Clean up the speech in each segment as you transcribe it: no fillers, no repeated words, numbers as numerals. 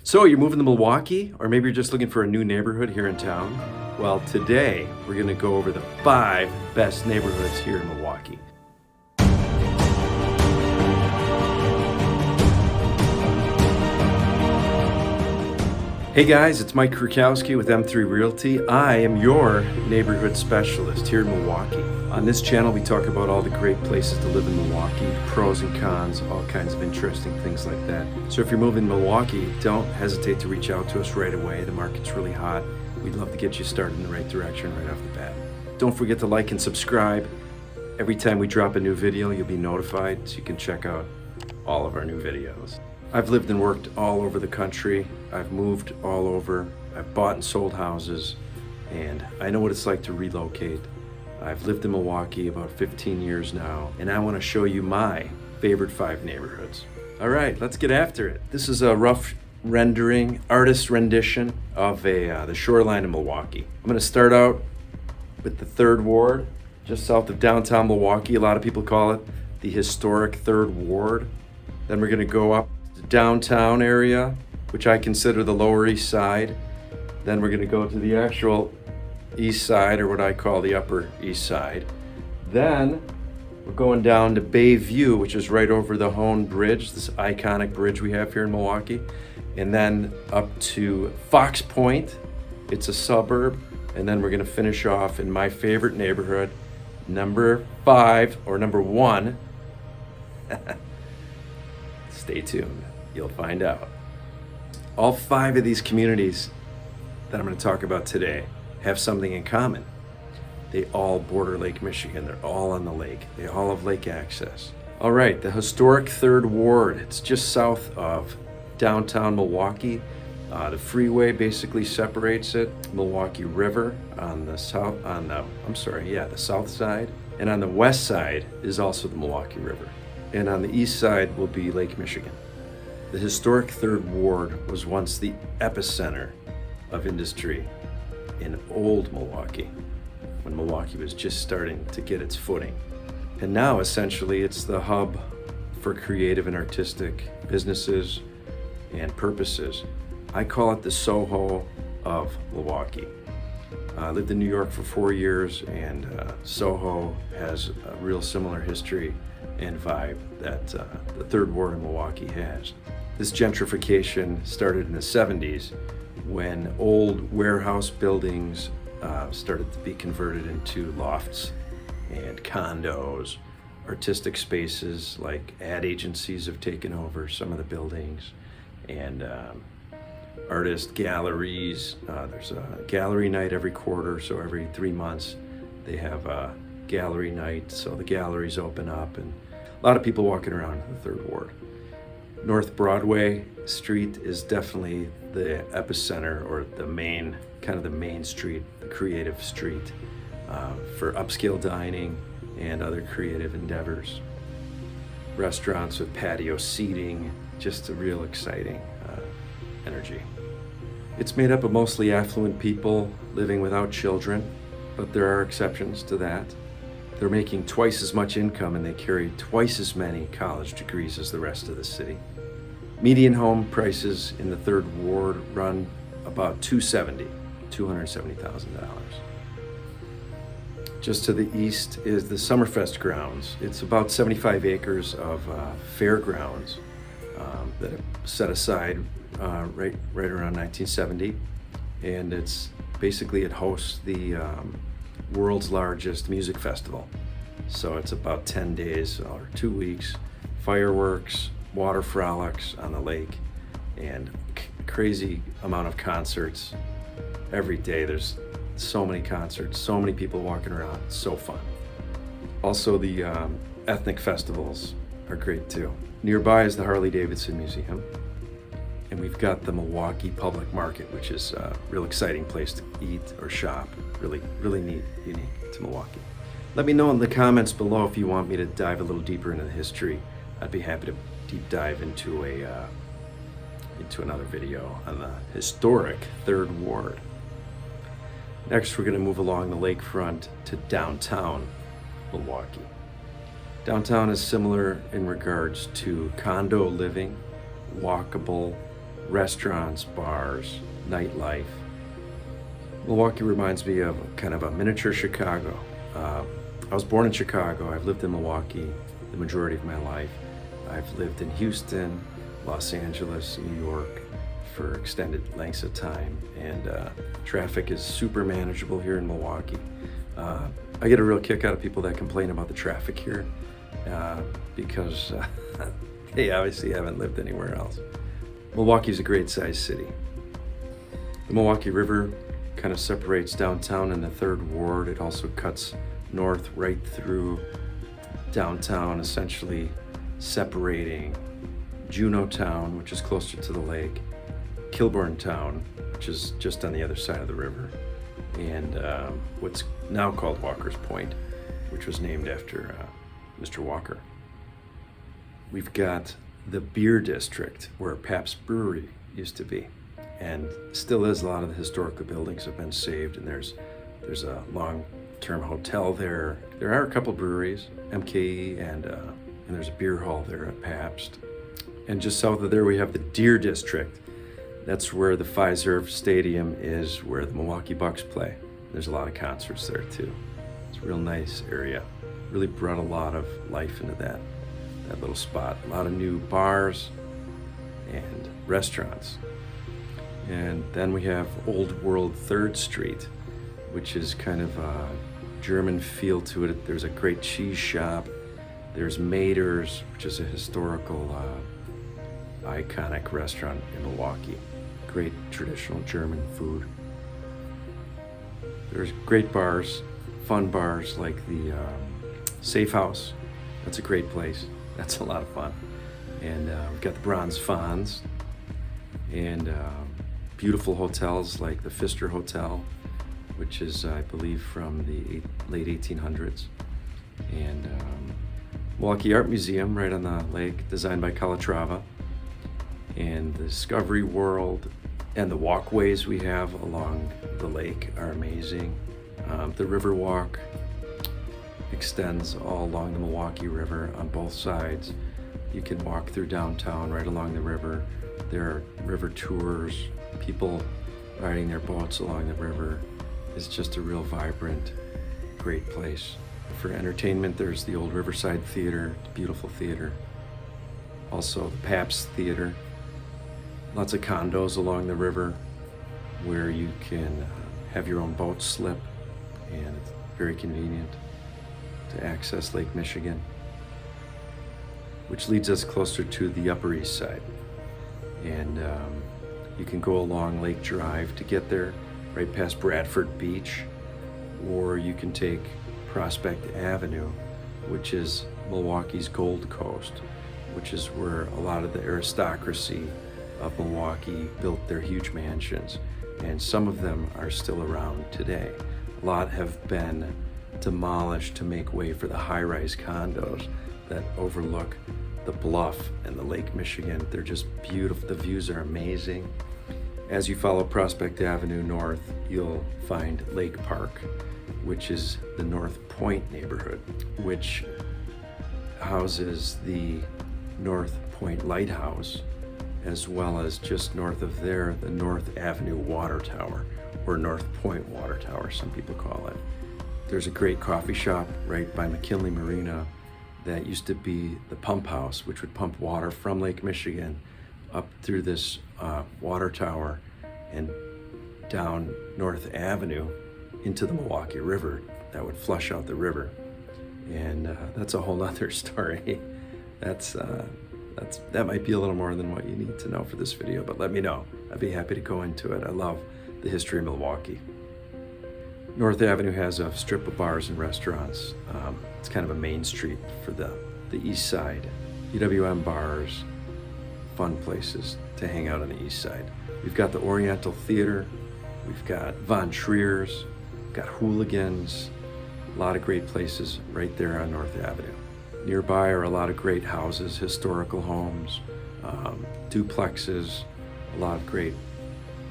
So you're moving to Milwaukee, or maybe you're just looking for a new neighborhood here in town? Well, today we're going to go over the 5 best neighborhoods here in Milwaukee. Hey guys, it's Mike Krukowski with M3 Realty. I am your neighborhood specialist here in Milwaukee. On this channel, we talk about all the great places to live in Milwaukee, pros and cons, all kinds of interesting things like that. So if you're moving to Milwaukee, don't hesitate to reach out to us right away. The market's really hot. We'd love to get you started in the right direction right off the bat. Don't forget to like and subscribe. Every time we drop a new video, you'll be notified so you can check out all of our new videos. I've lived and worked all over the country. I've moved all over. I've bought and sold houses, and I know what it's like to relocate. I've lived in Milwaukee about 15 years now, and I want to show you my favorite 5 neighborhoods. All right, let's get after it. This is a rough rendering, artist rendition of the shoreline of Milwaukee. I'm going to start out with the 3rd Ward, just south of downtown Milwaukee. A lot of people call it the historic 3rd Ward. Then we're going to go up downtown area, which I consider the Lower East Side. Then we're going to go to the actual East Side, or what I call the Upper East Side. Then we're going down to Bayview, which is right over the Hone Bridge, this iconic bridge we have here in Milwaukee. And then up to Fox Point, it's a suburb. And then we're going to finish off in my favorite neighborhood, number 5, or number 1. Stay tuned, you'll find out. All 5 of these communities that I'm going to talk about today have something in common. They all border Lake Michigan. They're all on the lake. They all have lake access. All right, the historic 3rd Ward. It's just south of downtown Milwaukee. The freeway basically separates it. Milwaukee River on the south, the south side. And on the west side is also the Milwaukee River. And on the east side will be Lake Michigan. The historic 3rd Ward was once the epicenter of industry in old Milwaukee, when Milwaukee was just starting to get its footing. And now essentially it's the hub for creative and artistic businesses and purposes. I call it the Soho of Milwaukee. I lived in New York for 4 years, and Soho has a real similar history and vibe that the 3rd Ward in Milwaukee has. This gentrification started in the 70s when old warehouse buildings started to be converted into lofts and condos. Artistic spaces like ad agencies have taken over some of the buildings, and artist galleries. There's a gallery night every quarter, so every 3 months they have a gallery night, so the galleries open up, and a lot of people walking around the 3rd Ward. North Broadway Street is definitely the epicenter, or the main street, the creative street for upscale dining and other creative endeavors. Restaurants with patio seating, just a real exciting energy. It's made up of mostly affluent people living without children, but there are exceptions to that. They're making twice as much income, and they carry twice as many college degrees as the rest of the city. Median home prices in the 3rd Ward run about $270,000. Just to the east is the Summerfest grounds. It's about 75 acres of fairgrounds that are set aside right around 1970, and it hosts the world's largest music festival. So it's about 10 days or 2 weeks, fireworks, water frolics on the lake, and crazy amount of concerts every day. There's so many concerts, so many people walking around. It's so fun. Also, the ethnic festivals are great too. Nearby is the Harley-Davidson Museum, and we've got the Milwaukee Public Market, which is a real exciting place to eat or shop. Really, really neat, unique to Milwaukee. Let me know in the comments below if you want me to dive a little deeper into the history. I'd be happy to deep dive into another video on the historic 3rd Ward. Next, we're going to move along the lakefront to downtown Milwaukee. Downtown is similar in regards to condo living, walkable restaurants, bars, nightlife. Milwaukee reminds me of kind of a miniature Chicago. I was born in Chicago. I've lived in Milwaukee the majority of my life. I've lived in Houston, Los Angeles, New York for extended lengths of time, and traffic is super manageable here in Milwaukee. I get a real kick out of people that complain about the traffic here because they obviously haven't lived anywhere else. Milwaukee's a great sized city. The Milwaukee River kind of separates downtown in the 3rd Ward. It also cuts north right through downtown, essentially separating Juneautown, which is closer to the lake, Kilbourne Town, which is just on the other side of the river, and what's now called Walker's Point, which was named after Mr. Walker. We've got the beer district where Pabst Brewery used to be, and still is. A lot of the historical buildings have been saved, and there's a long-term hotel there. There are a couple breweries, MKE, and there's a beer hall there at Pabst. And just south of there we have the Deer District. That's where the Fiserv Stadium is, where the Milwaukee Bucks play. There's a lot of concerts there too. It's a real nice area. Really brought a lot of life into that little spot. A lot of new bars and restaurants. And then we have Old World 3rd Street, which is kind of a German feel to it. There's a great cheese shop. There's Mader's, which is a historical, iconic restaurant in Milwaukee. Great traditional German food. There's great bars, fun bars like the Safe House. That's a great place. That's a lot of fun. And we've got the Bronze Fonz and beautiful hotels like the Pfister Hotel, which is, I believe, from the late 1800s. And Milwaukee Art Museum right on the lake, designed by Calatrava. And the Discovery World and the walkways we have along the lake are amazing. The Riverwalk extends all along the Milwaukee River on both sides. You can walk through downtown right along the river. There are river tours, people riding their boats along the river. It's just a real vibrant, great place. For entertainment, there's the old Riverside Theater, beautiful theater. Also the Pabst Theater. Lots of condos along the river where you can have your own boat slip, and it's very convenient to access Lake Michigan, which leads us closer to the Upper East Side. And you can go along Lake Drive to get there, right past Bradford Beach, or you can take Prospect Avenue, which is Milwaukee's Gold Coast, which is where a lot of the aristocracy of Milwaukee built their huge mansions, and some of them are still around today. A lot have been demolished to make way for the high-rise condos that overlook the bluff and the Lake Michigan. They're just beautiful. The views are amazing. As you follow Prospect Avenue north, you'll find Lake Park, which is the North Point neighborhood, which houses the North Point Lighthouse, as well as just north of there, the North Avenue Water Tower, or North Point Water Tower, some people call it. There's a great coffee shop right by McKinley Marina that used to be the pump house, which would pump water from Lake Michigan up through this water tower and down North Avenue into the Milwaukee River that would flush out the river. And that's a whole nother story. That might be a little more than what you need to know for this video, but let me know. I'd be happy to go into it. I love the history of Milwaukee. North Avenue has a strip of bars and restaurants. It's kind of a main street for the east side. UWM bars, fun places to hang out on the east side. We've got the Oriental Theater, we've got Von Trier's, we've got Hooligans, a lot of great places right there on North Avenue. Nearby are a lot of great houses, historical homes, duplexes, a lot of great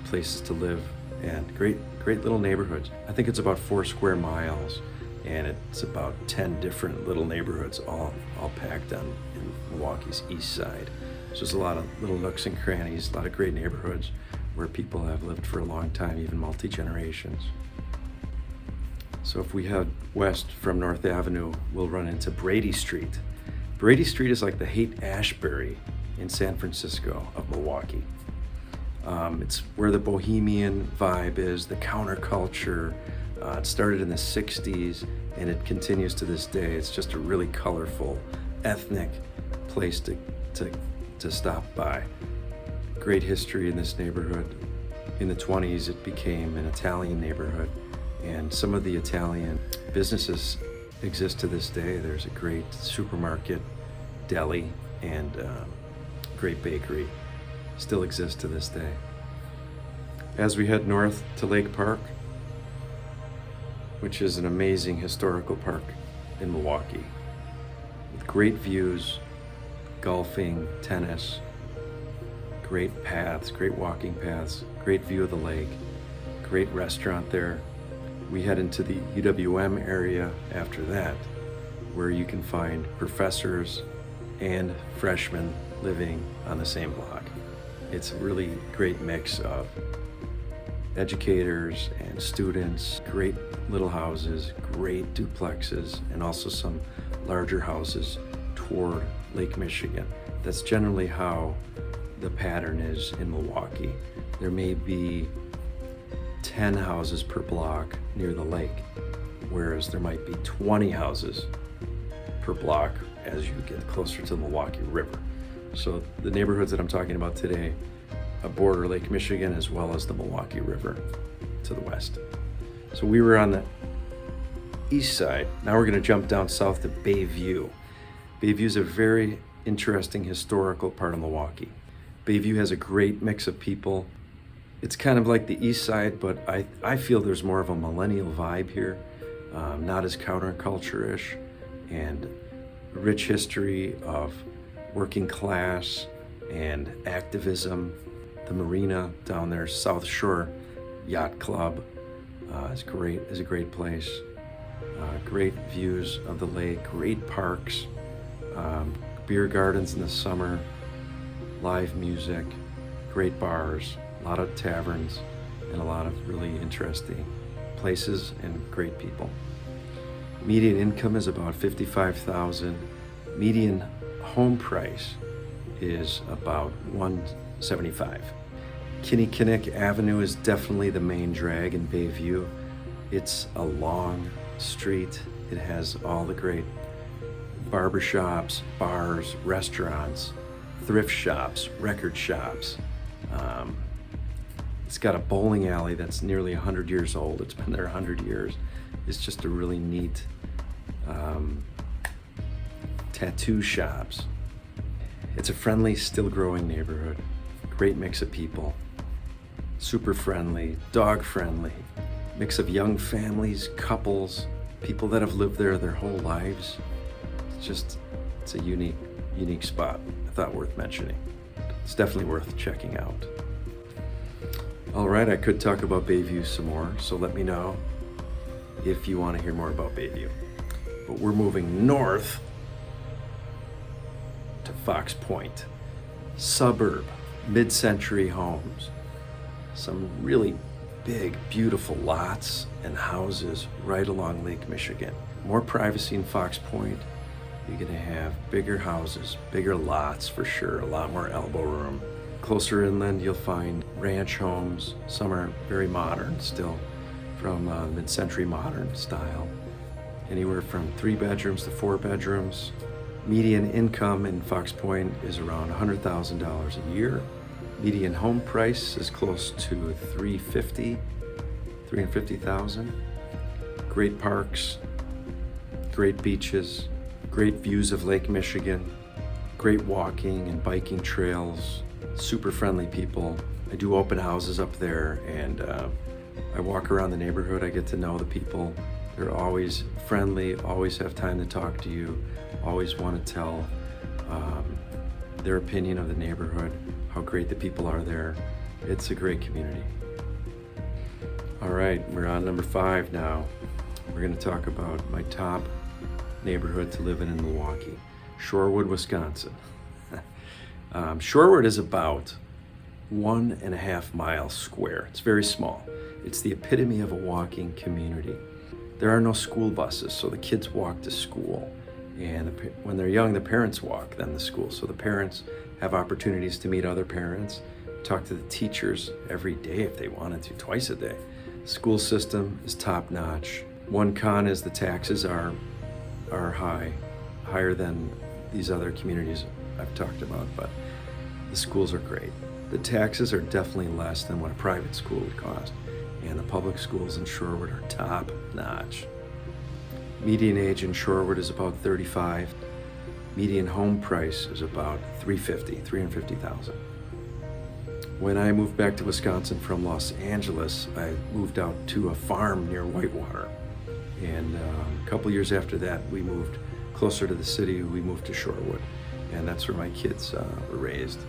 places to live, and great little neighborhoods. I think it's about 4 square miles, and it's about 10 different little neighborhoods all packed on in Milwaukee's east side. So there's a lot of little nooks and crannies, a lot of great neighborhoods where people have lived for a long time, even multi-generations. So if we head west from North Avenue, we'll run into Brady Street. Brady Street is like the Haight-Ashbury in San Francisco of Milwaukee. It's where the bohemian vibe is, the counterculture. It started in the 60s and it continues to this day. It's just a really colorful, ethnic place to stop by. Great history in this neighborhood. In the 20s, it became an Italian neighborhood, and some of the Italian businesses exist to this day. There's a great supermarket, deli, and great bakery still exists to this day. As we head north to Lake Park, which is an amazing historical park in Milwaukee, with great views, golfing, tennis, great paths, great walking paths, great view of the lake, great restaurant there. We head into the UWM area after that, where you can find professors and freshmen living on the same block. It's a really great mix of educators and students, great little houses, great duplexes, and also some larger houses toward Lake Michigan. That's generally how the pattern is in Milwaukee. There may be 10 houses per block near the lake, whereas there might be 20 houses per block as you get closer to the Milwaukee River. So the neighborhoods that I'm talking about today border Lake Michigan as well as the Milwaukee River to the west. So we were on the east side. Now we're going to jump down south to Bayview. Bayview is a very interesting historical part of Milwaukee. Bayview has a great mix of people. It's kind of like the east side, but I feel there's more of a millennial vibe here, not as counterculture-ish, and rich history of working class and activism. The marina down there, South Shore Yacht Club, is a great place. Great views of the lake, great parks, beer gardens in the summer, live music, great bars, a lot of taverns, and a lot of really interesting places and great people. Median income is about $55,000. Median home price is about $175,000. Kinnickinnick Avenue is definitely the main drag in Bayview. It's a long street. It has all the great barbershops, bars, restaurants, thrift shops, record shops. It's got a bowling alley that's nearly 100 years old. It's been there 100 years. It's just a really neat tattoo shops. It's a friendly, still growing neighborhood. Great mix of people. Super friendly, dog friendly. Mix of young families, couples, people that have lived there their whole lives. It's a unique spot. I thought worth mentioning. It's definitely worth checking out. All right, I could talk about Bayview some more, so let me know if you want to hear more about Bayview. But we're moving north to Fox Point, suburb, mid-century homes, some really big, beautiful lots and houses right along Lake Michigan. More privacy in Fox Point. You're gonna have bigger houses, bigger lots for sure, a lot more elbow room. Closer inland, you'll find ranch homes. Some are very modern still, from mid-century modern style. Anywhere from 3 bedrooms to 4 bedrooms. Median income in Fox Point is around $100,000 a year. Median home price is close to $350,000. Great parks, great beaches, great views of Lake Michigan, great walking and biking trails, super friendly people. I do open houses up there, and I walk around the neighborhood. I get to know the people. They're always friendly, always have time to talk to you, always want to tell their opinion of the neighborhood, how great the people are there. It's a great community. All right, we're on number 5 now. We're going to talk about my top neighborhood to live in Milwaukee, Shorewood, Wisconsin. Shorewood is about 1.5 miles square. It's very small. It's the epitome of a walking community. There are no school buses, so the kids walk to school. And when they're young, the parents walk then to school. So the parents have opportunities to meet other parents, talk to the teachers every day if they wanted to, twice a day. The school system is top notch. One con is the taxes are high, higher than these other communities I've talked about, but the schools are great. The taxes are definitely less than what a private school would cost, and the public schools in Shorewood are top notch. Median age in Shorewood is about 35. Median home price is about $350,000. When I moved back to Wisconsin from Los Angeles, I moved out to a farm near Whitewater. And a couple years after that, we moved closer to the city. We moved to Shorewood, and that's where my kids were raised.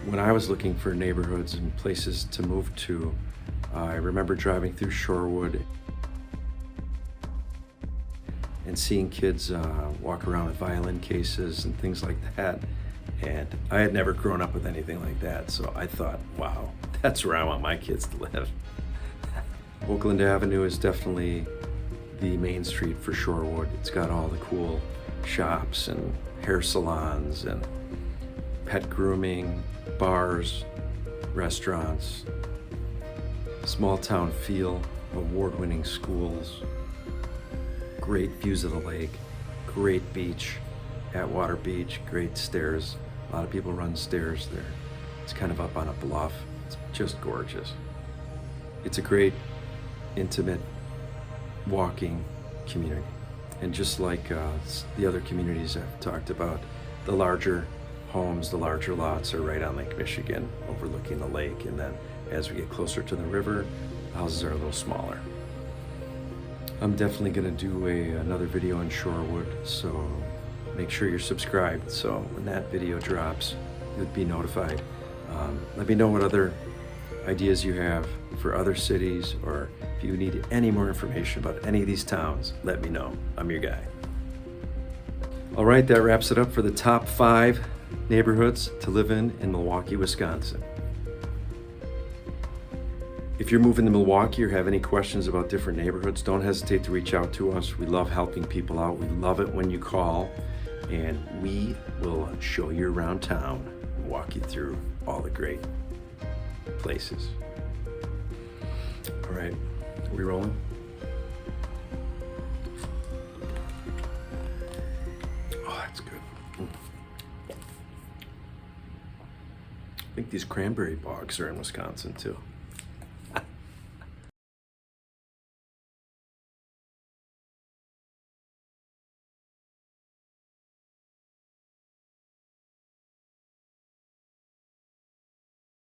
When I was looking for neighborhoods and places to move to, I remember driving through Shorewood and seeing kids walk around with violin cases and things like that. And I had never grown up with anything like that, so I thought, wow, that's where I want my kids to live. Oakland Avenue is definitely the main street for Shorewood. It's got all the cool shops and hair salons and pet grooming, bars, restaurants, small town feel, award-winning schools, great views of the lake, great beach, Atwater Beach, great stairs. A lot of people run stairs there. It's kind of up on a bluff. It's just gorgeous. It's a great, intimate, walking community. And just like the other communities I've talked about, the larger homes, the larger lots are right on Lake Michigan, overlooking the lake. And then as we get closer to the river, the houses are a little smaller. I'm definitely gonna do another video on Shorewood, so make sure you're subscribed, so when that video drops, you'll be notified. Let me know what other ideas you have for other cities, or if you need any more information about any of these towns, let me know. I'm your guy. All right, that wraps it up for the top 5 neighborhoods to live in Milwaukee, Wisconsin. If you're moving to Milwaukee or have any questions about different neighborhoods, don't hesitate to reach out to us. We love helping people out. We love it when you call, and we will show you around town and walk you through all the great places. All right, are we rolling? Oh, that's good. I think these cranberry bogs are in Wisconsin too.